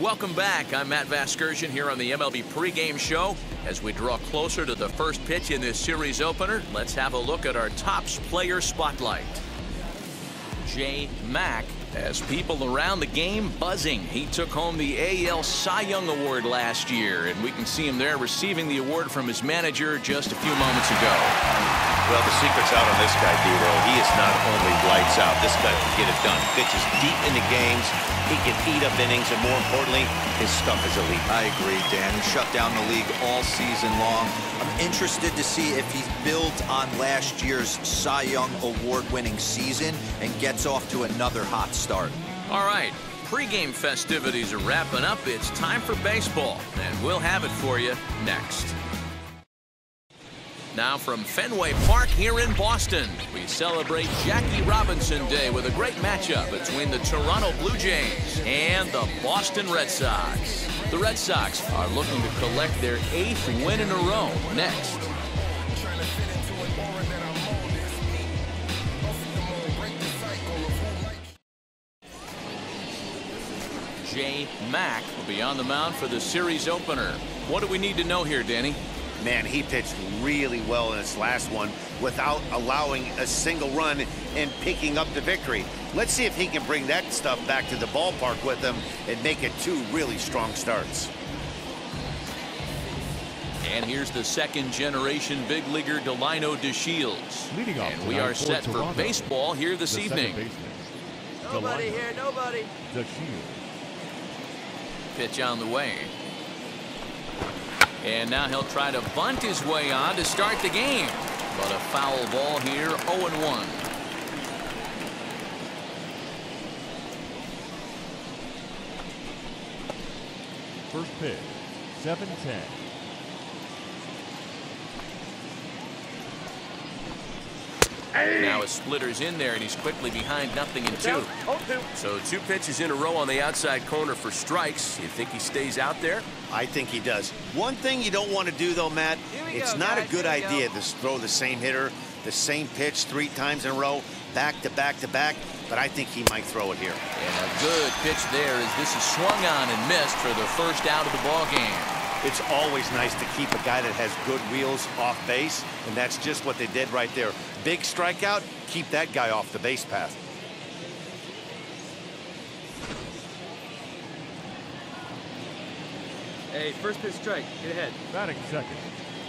Welcome back. I'm Matt Vasgersian here on the MLB pregame show. As we draw closer to the first pitch in this series opener, let's have a look at our Topps player spotlight. J. Mack has people around the game buzzing. He took home the AL Cy Young Award last year, and we can see him there receiving the award from his manager just a few moments ago. Well, the secret's out on this guy, D-Roll. He is not only lights out. This guy can get it done. Pitches deep into games. He can eat up innings, and more importantly, his stuff is elite. I agree, Dan. He shut down the league all season long. I'm interested to see if he builds on last year's Cy Young Award-winning season and gets off to another hot start. All right, pregame festivities are wrapping up. It's time for baseball, and we'll have it for you next. Now from Fenway Park here in Boston, we celebrate Jackie Robinson Day with a great matchup between the Toronto Blue Jays and the Boston Red Sox. The Red Sox are looking to collect their 8th win in a row next. J. Mack will be on the mound for the series opener. What do we need to know here, Danny? Man, he pitched really well in his last one without allowing a single run and picking up the victory. Let's see if he can bring that stuff back to the ballpark with him and make it 2 really strong starts. And here's the second-generation big leaguer Delino DeShields. And we are set for baseball here this evening. Nobody here, nobody. Pitch on the way. And now he'll try to bunt his way on to start the game. But a foul ball here, 0-1. First pitch, 7-10. Now a splitter's in there, and he's quickly behind 0-2. So 2 pitches in a row on the outside corner for strikes. You think he stays out there? I think he does. One thing you don't want to do, though, Matt, it's not a good idea to throw the same hitter, the same pitch 3 times in a row, back to back to back, but I think he might throw it here. And a good pitch there as this is swung on and missed for the first out of the ball game. It's always nice to keep a guy that has good wheels off base, and that's just what they did right there. Big strikeout, keep that guy off the base path. Hey, first pitch strike. Get ahead. Batting second.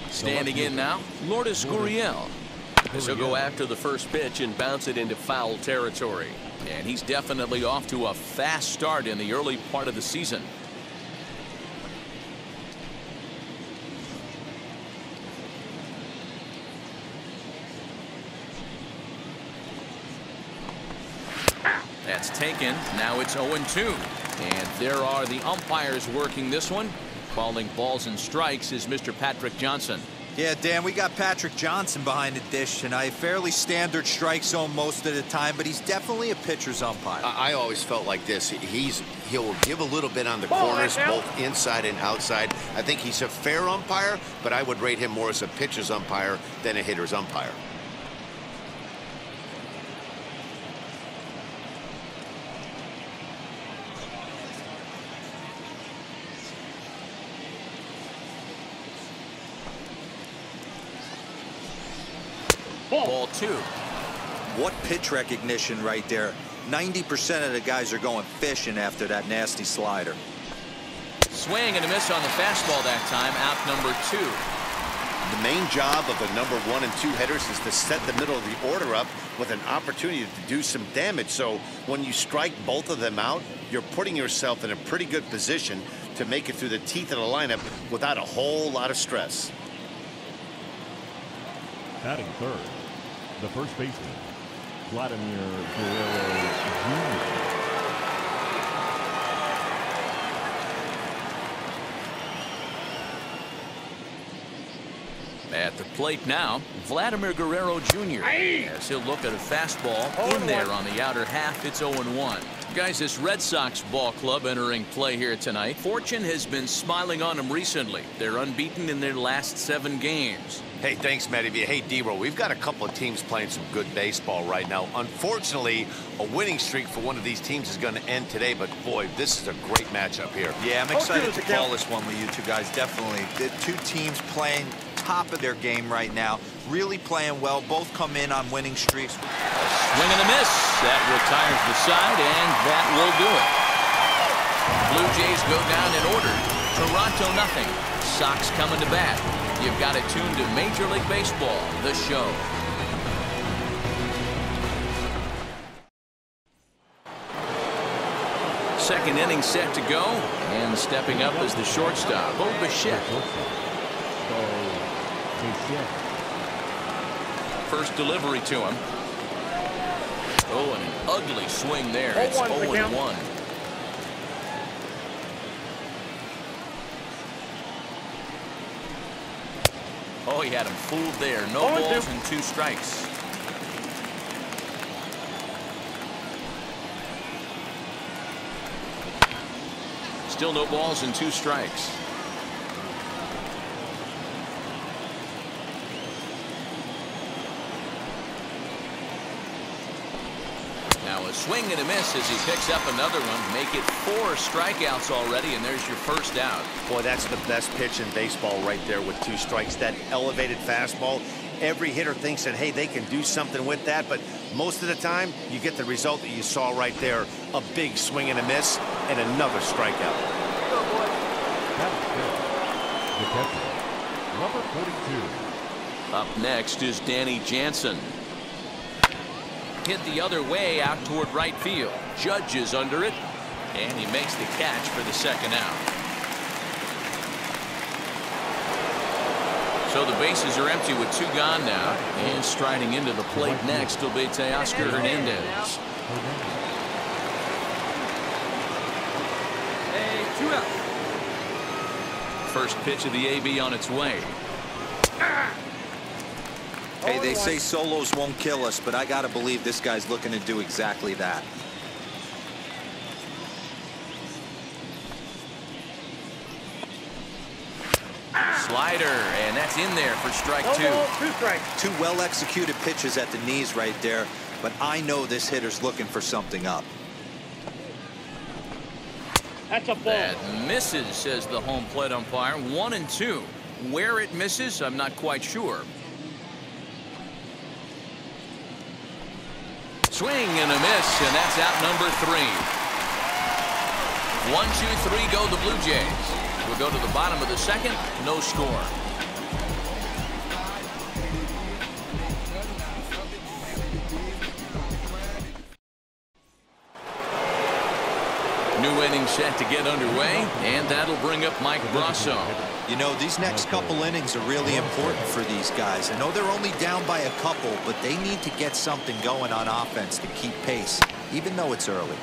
Standing in now, Lotus Goriel. He'll go after the first pitch and bounce it into foul territory. And he's definitely off to a fast start in the early part of the season. That's taken. Now it's 0-2. And there are the umpires working this one. Calling balls and strikes is Mr. Patrick Johnson. Yeah, Dan, we got Patrick Johnson behind the dish tonight. Fairly standard strike zone most of the time, but he's definitely a pitcher's umpire. I always felt like this. He'll give a little bit on the corners, both inside and outside. I think he's a fair umpire, but I would rate him more as a pitcher's umpire than a hitter's umpire. Ball 2. What pitch recognition right there. 90% of the guys are going fishing after that nasty slider. Swing and a miss on the fastball that time. Out number 2. The main job of the number 1 and 2 hitters is to set the middle of the order up with an opportunity to do some damage. So when you strike both of them out, you're putting yourself in a pretty good position to make it through the teeth of the lineup without a whole lot of stress. Batting third, the first baseman, Vladimir Guerrero Jr. At the plate now, Vladimir Guerrero Jr. As he'll look at a fastball in there on the outer half. It's 0-1. Guys, this Red Sox ball club entering play here tonight. Fortune has been smiling on them recently. They're unbeaten in their last 7 games. Hey, thanks, Matty. Hey, D-Roll, we've got a couple of teams playing some good baseball right now. Unfortunately, a winning streak for one of these teams is going to end today, but boy, this is a great matchup here. Yeah, I'm excited to call this one with you two guys, definitely. The two teams playing top of their game right now, really playing well. Both come in on winning streaks. Swing and a miss. That retires the side, and that will do it. Blue Jays go down in order. Toronto nothing. Sox coming to bat. You've got it tuned to Major League Baseball, the show. Second inning set to go, and stepping up is the shortstop, Bichette. First delivery to him. Oh, and an ugly swing there. It's 0-1. Oh, he had him fooled there. No balls and 2 strikes. Still no balls and 2 strikes. Now a swing and a miss as he picks up another one. Make it 4 strikeouts already, and there's your first out. Boy, that's the best pitch in baseball right there with 2 strikes. That elevated fastball. Every hitter thinks that, hey, they can do something with that, but most of the time, you get the result that you saw right there. A big swing and a miss, and another strikeout. The catcher, number 42. Up next is Danny Jansen. Hit the other way out toward right field. Judge is under it, and he makes the catch for the second out. So the bases are empty with 2 gone now, and striding into the plate next will be Teoscar Hernandez. Hey, 2 out. First pitch of the AB on its way. Hey, they say solos won't kill us, but I got to believe this guy's looking to do exactly that. Slider, and that's in there for strike 2. 2 strikes. 2 well-executed pitches at the knees right there, but I know this hitter's looking for something up. That's a ball. That misses, says the home plate umpire. 1-2. Where it misses, I'm not quite sure. Swing and a miss, and that's out number 3. 1-2-3 go the Blue Jays. We'll go to the bottom of the second. No score. New inning set to get underway, and that'll bring up Mike Brasso. You know, these next couple innings are really important for these guys. I know they're only down by a couple, but they need to get something going on offense to keep pace, even though it's early.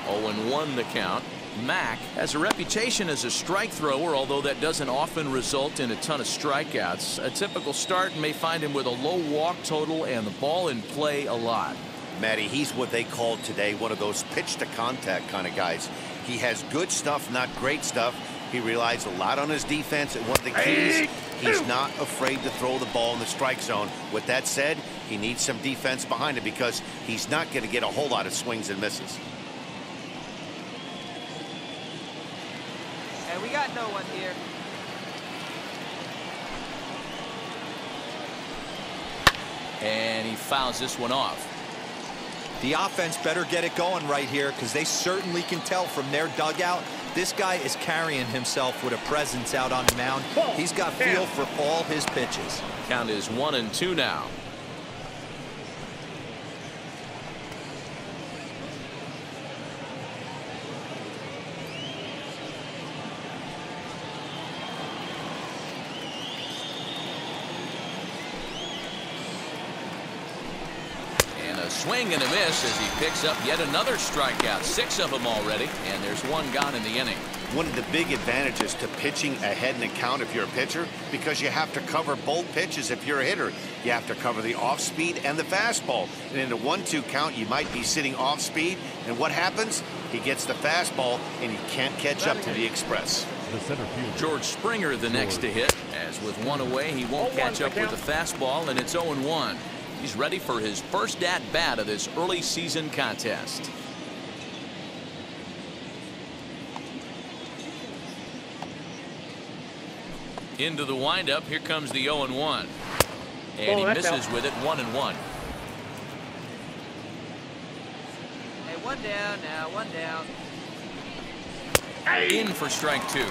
0-1 the count. Mack has a reputation as a strike thrower, although that doesn't often result in a ton of strikeouts. A typical start may find him with a low walk total and the ball in play a lot. Matty, he's what they called today one of those pitch to contact kind of guys. He has good stuff, not great stuff. He relies a lot on his defense, and one of the keys, he's not afraid to throw the ball in the strike zone. With that said, he needs some defense behind him because he's not going to get a whole lot of swings and misses. And we got no one here. And he fouls this one off. The offense better get it going right here, because they certainly can tell from their dugout this guy is carrying himself with a presence out on the mound. He's got feel for all his pitches. Count is 1-2 now. Swing and a miss as he picks up yet another strikeout. 6 of them already, and there's 1 gone in the inning. one of the big advantages to pitching ahead in the count if you're a pitcher, because you have to cover both pitches if you're a hitter. You have to cover the off speed and the fastball. And in a 1-2 count, you might be sitting off speed. And what happens? He gets the fastball, and he can't catch up to the express. The center fielder, George Springer the next to hit, as with one away, he won't catch up with the fastball, and it's 0-1. He's ready for his first at-bat of this early season contest. Into the windup, here comes the 0-1. And he misses with it, 1-1. Hey, one down now, one down. In for strike 2.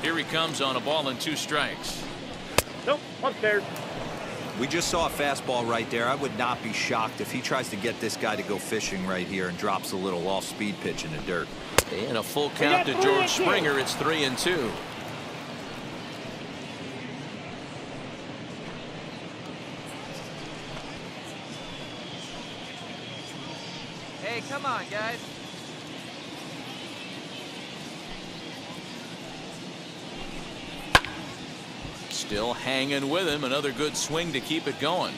Here he comes on a ball and 2 strikes. Nope, upstairs. We just saw a fastball right there. I would not be shocked if he tries to get this guy to go fishing right here and drops a little off-speed pitch in the dirt. And a full count to George Springer. It's 3-2. Hey, come on, guys. Still hanging with him. Another good swing to keep it going.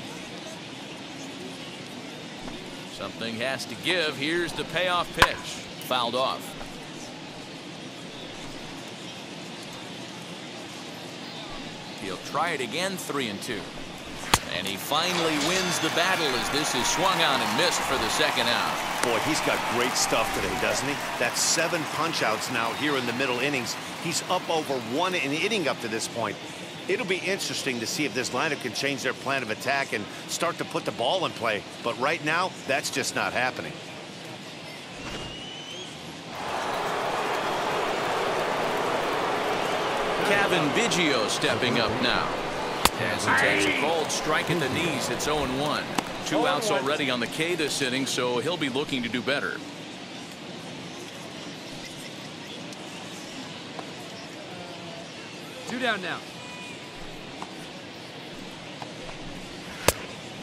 Something has to give. Here's the payoff pitch. Fouled off. He'll try it again. 3-2. And he finally wins the battle as this is swung on and missed for the second out. Boy, he's got great stuff today, doesn't he? That's 7 punch-outs now here in the middle innings. He's up over 1 inning up to this point. It'll be interesting to see if this lineup can change their plan of attack and start to put the ball in play. But right now, that's just not happening. Kevin Vigil stepping up now. As he takes a cold strike at the knees, it's 0-1. 2 outs already on the K this inning, so he'll be looking to do better. Two down now.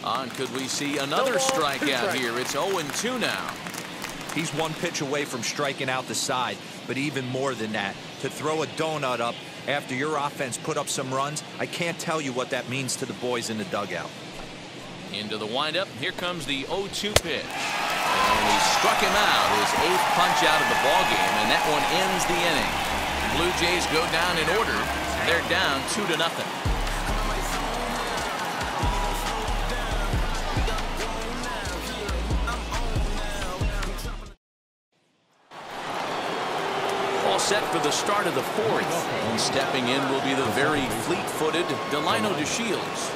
On could we see another strikeout here? It's 0-2 now. He's 1 pitch away from striking out the side, but even more than that, to throw a donut up after your offense put up some runs, I can't tell you what that means to the boys in the dugout. Into the windup, here comes the 0-2 pitch. And he struck him out, his 8th punch out of the ballgame, and that one ends the inning. Blue Jays go down in order. They're down 2-0. Set for the start of the 4th. And stepping in will be the very fleet-footed Delino DeShields.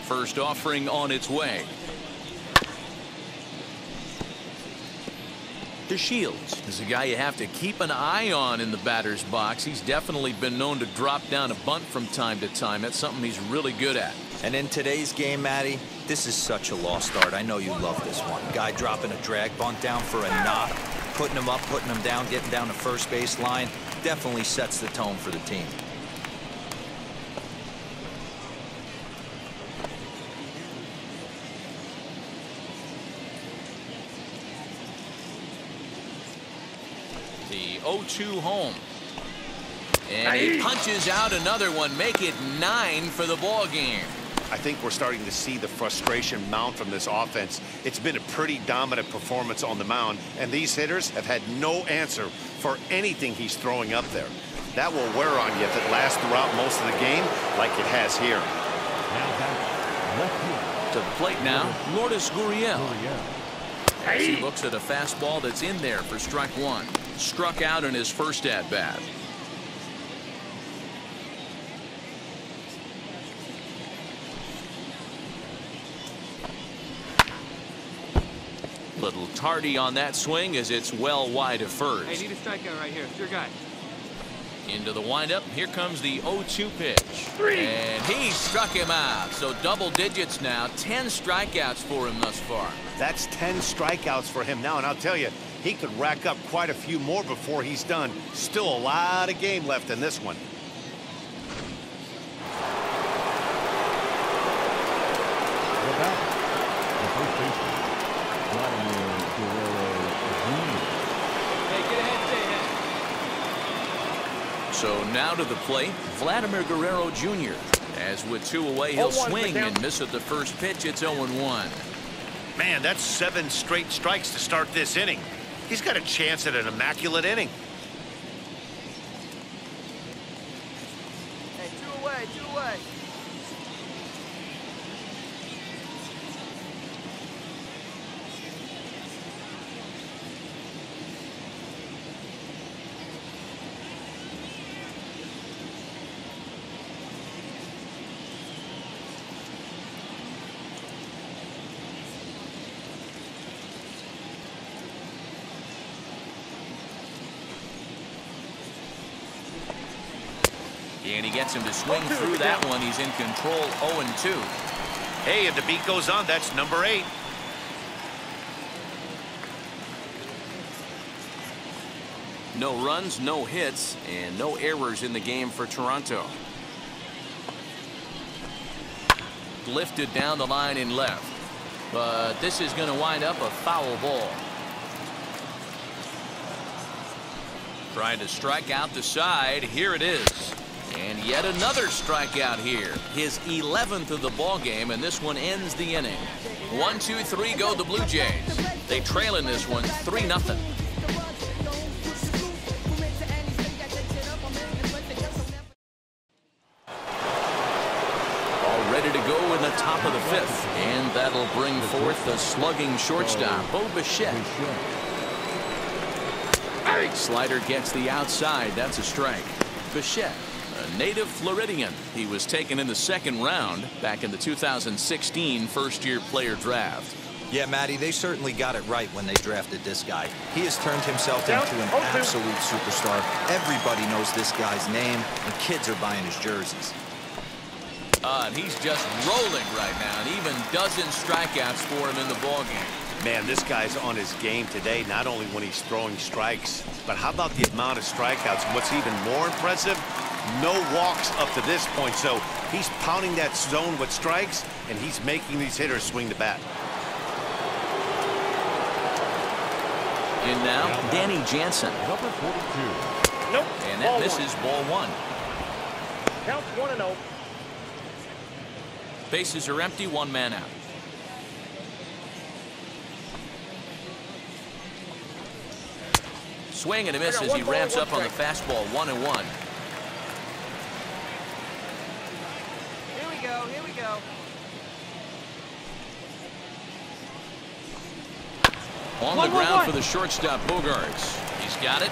First offering on its way. DeShields is a guy you have to keep an eye on in the batter's box. He's definitely been known to drop down a bunt from time to time. That's something he's really good at. And in today's game, Matty, this is such a lost art. I know you love this one. Guy dropping a drag bunt down for a knock, putting him up, putting him down, getting down the first base line, definitely sets the tone for the team. The 0-2 home. And he punches out another one, make it 9 for the ball game. I think we're starting to see the frustration mount from this offense. It's been a pretty dominant performance on the mound, and these hitters have had no answer for anything he's throwing up there. That will wear on you if it lasts throughout most of the game like it has here. now back left field. To the plate now, Lotus Goriel. As he looks at a fastball that's in there for strike 1. Struck out in his first at-bat. Little tardy on that swing as it's well wide of first. Hey, need a strikeout right here. It's your guy. Into the windup. Here comes the 0-2 pitch. And he struck him out. So double digits now. 10 strikeouts for him thus far. That's 10 strikeouts for him now, and I'll tell you, he could rack up quite a few more before he's done. Still a lot of game left in this one. So now to the plate, Vladimir Guerrero Jr. As with 2 away, he'll swing and miss at the first pitch. It's 0-1. Man, that's 7 straight strikes to start this inning. He's got a chance at an immaculate inning. Hey, 2 away, 2 away. And he gets him to swing through that one. He's in control, 0-2. Hey, and the beat goes on. That's number 8. No runs, no hits, and no errors in the game for Toronto. Lifted down the line in left. But this is going to wind up a foul ball. Trying to strike out the side. Here it is. And yet another strikeout here. His 11th of the ball game, and this one ends the inning. 1, 2, 3 go the Blue Jays. They trail in this one 3-0. All ready to go in the top of the 5th, and that'll bring forth the slugging shortstop, Bo Bichette. Slider gets the outside. That's a strike. Bichette, a native Floridian. He was taken in the 2nd round back in the 2016 first-year player draft. Yeah, Matty, they certainly got it right when they drafted this guy. He has turned himself into an absolute superstar. Everybody knows this guy's name, and kids are buying his jerseys. And he's just rolling right now, and even dozen strikeouts for him in the ballgame. Man, this guy's on his game today, not only when he's throwing strikes, but how about the amount of strikeouts? And what's even more impressive, no walks up to this point. So he's pounding that zone with strikes, and he's making these hitters swing the bat. And now, Danny Jansen. Number 42. Nope. And that misses ball 1. Count 1-0. Bases are empty, 1 man out. Swing and a miss as he ramps up on the fastball, 1-1. Here we go, here we go. On the ground for the shortstop, Bogarts. He's got it.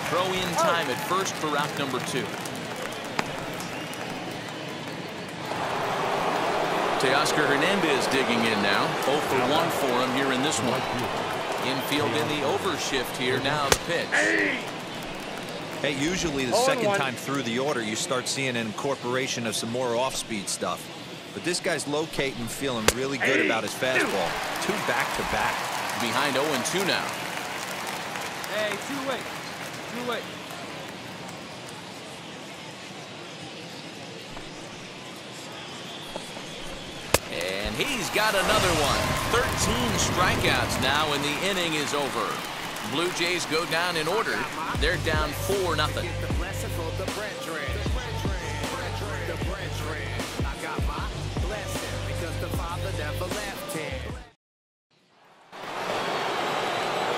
Throw in time at first for route number 2. Teoscar Hernandez digging in now. 0 for 1 for him here in this one. Infield in the overshift here. Now the pitch. Hey, usually the second time through the order, you start seeing an incorporation of some more off-speed stuff. But this guy's locating, feeling really good about his fastball. 2 back-to-back. Behind 0-2 now. Hey, 2 away. 2 away. And he's got another one. 13 strikeouts now, and the inning is over. Blue Jays go down in order. They're down 4-0.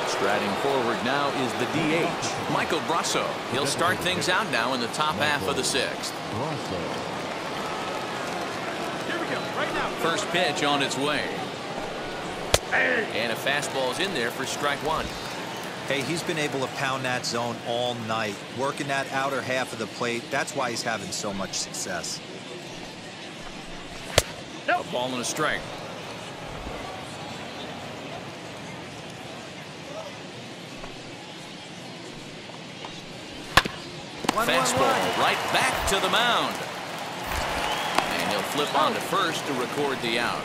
Striding forward now is the DH, Michael Brasso. He'll start things out now in the top half of the 6th. First pitch on its way. And a fastball's in there for strike 1. Hey, he's been able to pound that zone all night, working that outer half of the plate. That's why he's having so much success. A ball and a strike. Fastball right back to the mound. And he'll flip on to first to record the out.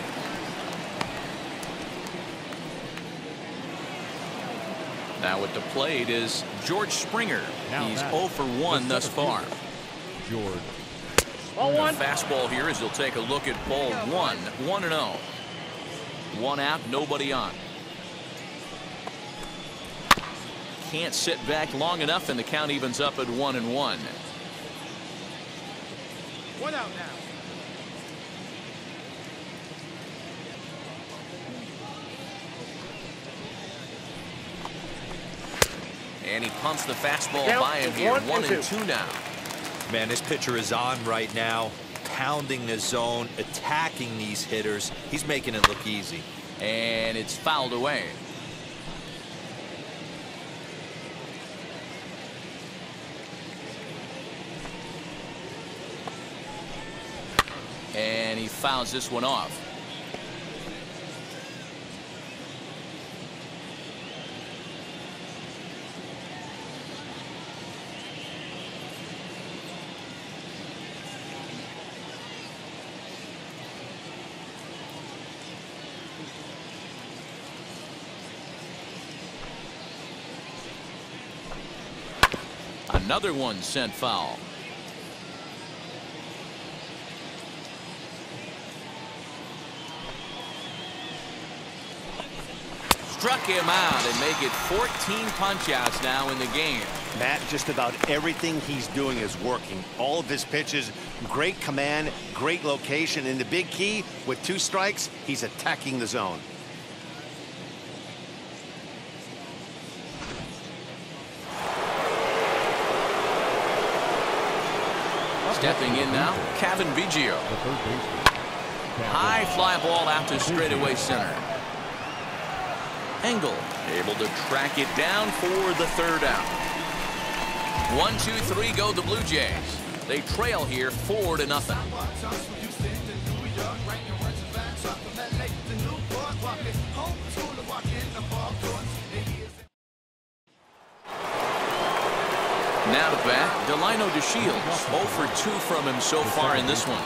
Now at the plate is George Springer. He's 0 for 1 thus far. George. A fastball here as he'll take a look at ball 1. 1-0. 1 out, nobody on. can't sit back long enough, and the count evens up at 1-1. 1 out now. And he pumps the fastball by him here. 1-2 now. Man, this pitcher is on right now, pounding the zone, attacking these hitters. He's making it look easy. And it's fouled away. And he fouls this one off. Another one sent foul. Struck him out and make it 14 punch-outs now in the game. Matt, just about everything he's doing is working. All of his pitches, great command, great location, and the big key, with 2 strikes, he's attacking the zone. Stepping in now, Vigil. High fly ball out to straightaway center. Engel able to track it down for the 3rd out. 1-2-3 go the Blue Jays. They trail here 4-0. Now to bat, Delino DeShields. 0 for 2 from him so far in this one.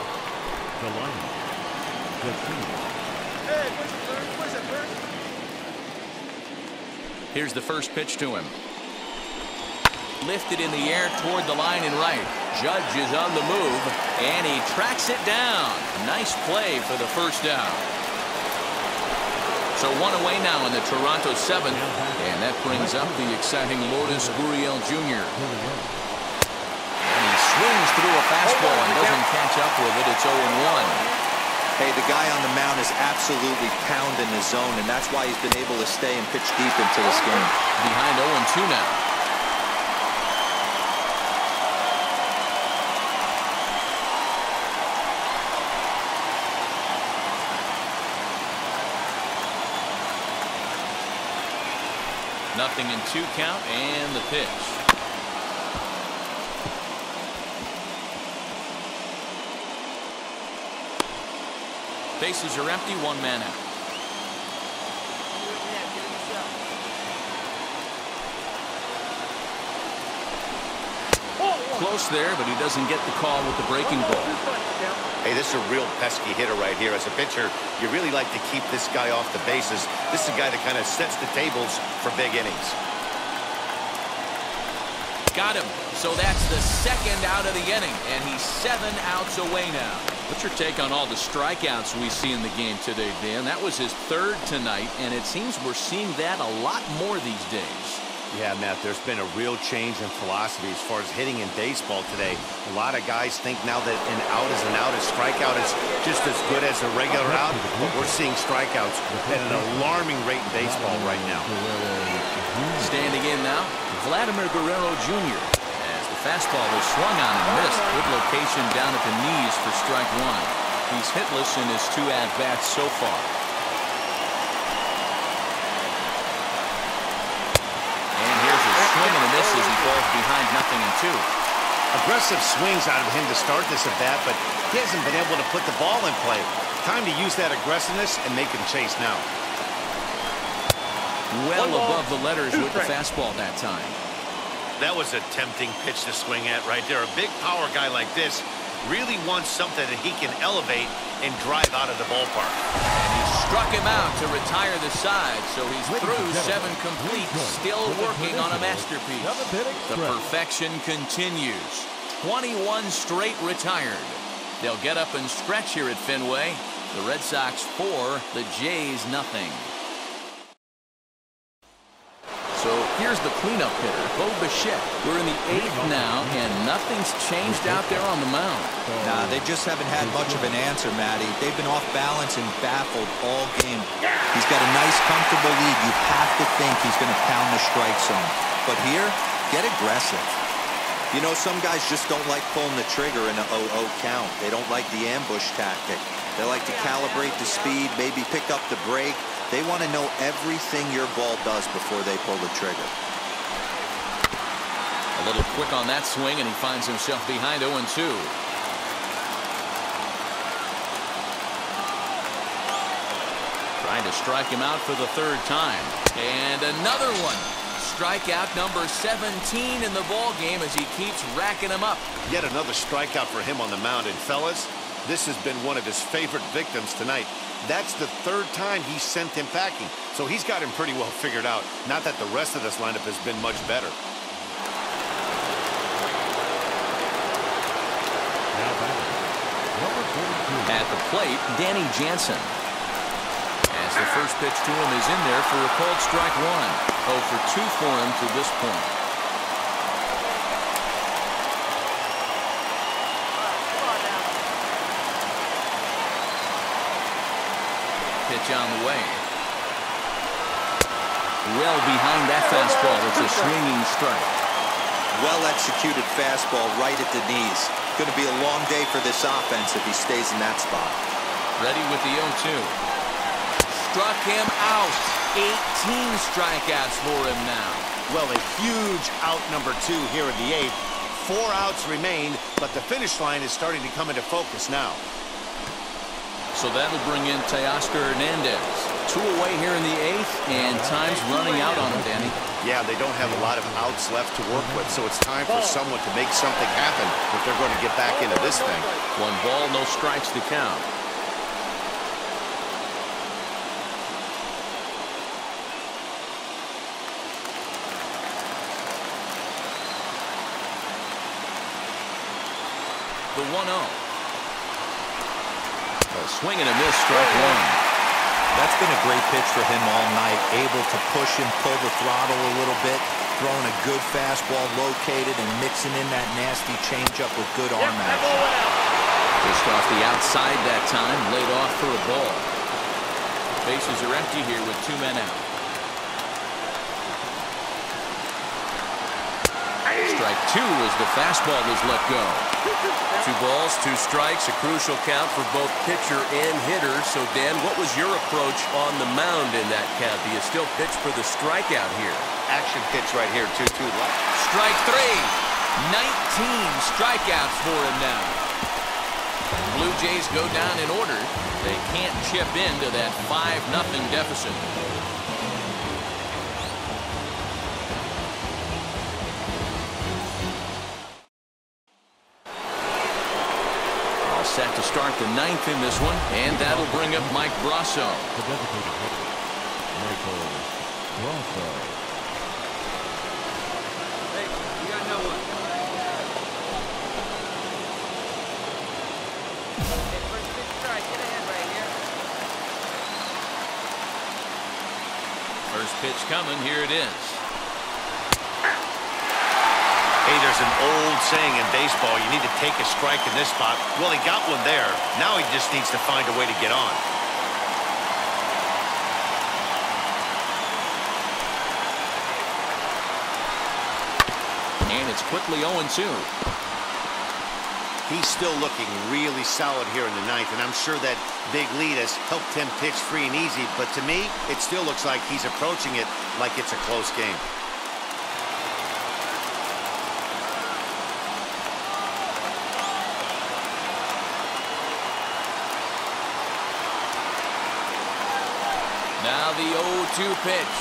Here's the first pitch to him. Lifted in the air toward the line and right. Judge is on the move, and he tracks it down. Nice play for the first down. So 1 away now in the Toronto 7th, and that brings up the exciting Lotus Goriel Jr. And he swings through a fastball and doesn't catch up with it. It's 0-1. Hey, the guy on the mound is absolutely pounding his zone, and that's why he's been able to stay and pitch deep into this game. Behind 0-2 now. Nothing in 2 count, and the pitch. Bases are empty, 1 man out. Close there, but he doesn't get the call with the breaking ball. Hey, this is a real pesky hitter right here. As a pitcher, you really like to keep this guy off the bases. This is a guy that kind of sets the tables for big innings. Got him. So that's the 2nd out of the inning, and he's 7 outs away now. What's your take on all the strikeouts we see in the game today, Dan? That was his 3rd tonight, and it seems we're seeing that a lot more these days. Yeah, Matt, there's been a real change in philosophy as far as hitting in baseball today. A lot of guys think now that an out is an out, a strikeout is just as good as a regular out, but we're seeing strikeouts at an alarming rate in baseball right now. Standing in now, Vladimir Guerrero Jr. As the fastball was swung on and missed. Good location down at the knees for strike 1. He's hitless in his 2 at-bats so far. Swing and a miss as he falls behind 0-2. Aggressive swings out of him to start this at bat, but he hasn't been able to put the ball in play. Time to use that aggressiveness and make him chase now. Well above the letters with the fastball that time. That was a tempting pitch to swing at right there. A big power guy like this really wants something that he can elevate and drive out of the ballpark. And he struck him out to retire the side, so he's through 7 complete, still working on a masterpiece. The perfection continues. 21 straight retired. They'll get up and stretch here at Fenway. The Red Sox 4, the Jays 0. So Here's the cleanup hitter, Bo Bichette. We're in the 8th now, and nothing's changed out there on the mound. Nah, they just haven't had much of an answer, Matty. They've been off balance and baffled all game. He's got a nice, comfortable lead. You have to think he's going to pound the strike zone. But here, get aggressive. You know, some guys just don't like pulling the trigger in an 0-0 count. They don't like the ambush tactic. They like to calibrate the speed, maybe pick up the break. They want to know everything your ball does before they pull the trigger. A little quick on that swing, and he finds himself behind 0-2. Trying to strike him out for the 3rd time. And another one. Strikeout number 17 in the ball game as he keeps racking them up. Yet another strikeout for him on the mound. And fellas, this has been one of his favorite victims tonight. That's the 3rd time he sent him packing. So he's got him pretty well figured out. Not that the rest of this lineup has been much better. Now back, number 42. At the plate, Danny Jansen. As the first pitch to him is in there for a called strike 1. 0 for 2 for him to this point. Pitch on the way. Well behind that fastball. It's a swinging strike. Well executed fastball right at the knees. Going to be a long day for this offense if he stays in that spot. Ready with the 0-2. Struck him out. 18 strikeouts for him now. Well, a huge out number 2 here in the 8th. 4 outs remain, but the finish line is starting to come into focus now. So that'll bring in Teoscar Hernandez. 2 away here in the 8th, and time's running out on him, Danny. Yeah, they don't have a lot of outs left to work with, so it's time for someone to make something happen if they're going to get back into this thing. 1 ball, no strikes to count. The 1-0. A swing and a miss, strike 1. That's been a great pitch for him all night. Able to push and pull the throttle a little bit. Throwing a good fastball located and mixing in that nasty changeup with good arm action. Just off the outside that time. Laid off for a ball. Bases are empty here with 2 men out. Strike 2 as the fastball is let go. 2 balls, 2 strikes, a crucial count for both pitcher and hitter. So, Dan, what was your approach on the mound in that count? Do you still pitch for the strikeout here? Action pitch right here, 2-2 left. Strike 3. 19 strikeouts for him now. Blue Jays go down in order. They can't chip into that 5-0 deficit. Set to start the 9th in this one, and that'll bring up Mike Brasso. The dedicated hitter, Michael Brasso. Hey, you got no one. Okay, first pitch strike. Get ahead right here. First pitch coming. Here it is. Hey, there's an old saying in baseball, you need to take a strike in this spot. Well, he got one there. Now he just needs to find a way to get on. And it's quickly 0-2. He's still looking really solid here in the 9th, and I'm sure that big lead has helped him pitch free and easy. But to me, it still looks like he's approaching it like it's a close game. Now the 0-2 pitch.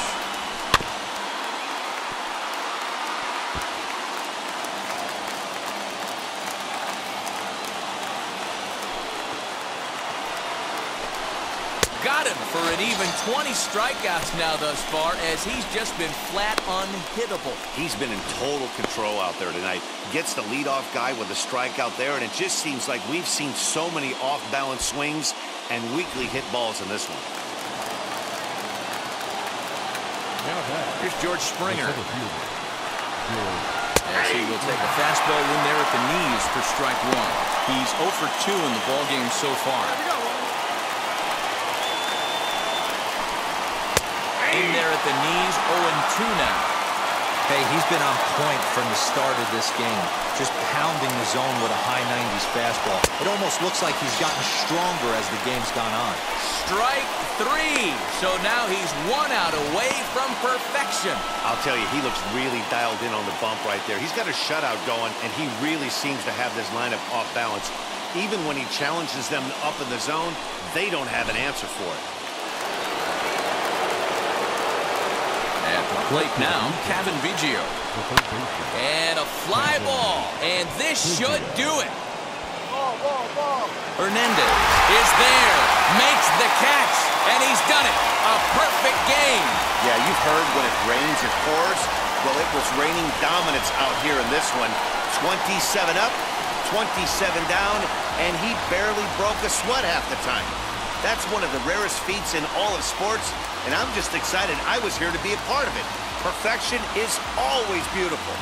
Got him for an even 20 strikeouts now thus far, as he's just been flat unhittable. He's been in total control out there tonight. Gets the leadoff guy with a strikeout there, and it just seems like we've seen so many off-balance swings and weakly hit balls in this one. Now back. Here's George Springer. The center fielder, George. As he will take a fastball in there at the knees for strike one. He's 0 for 2 in the ballgame so far. In there at the knees, 0-2 now. Hey, he's been on point from the start of this game. Just pounding the zone with a high 90s fastball. It almost looks like he's gotten stronger as the game's gone on. Strike 3. So now he's 1 out away from perfection. I'll tell you, he looks really dialed in on the bump right there. He's got a shutout going, and he really seems to have this lineup off balance. Even when he challenges them up in the zone, they don't have an answer for it. At the plate now, Kevin Vigil. And a fly ball. And this should do it. Hernandez is there, makes the catch, and he's done it. A perfect game. Yeah, you've heard when it rains, it pours. Well, it was raining dominance out here in this one. 27 up, 27 down, and he barely broke a sweat half the time. That's one of the rarest feats in all of sports, and I'm just excited I was here to be a part of it. Perfection is always beautiful.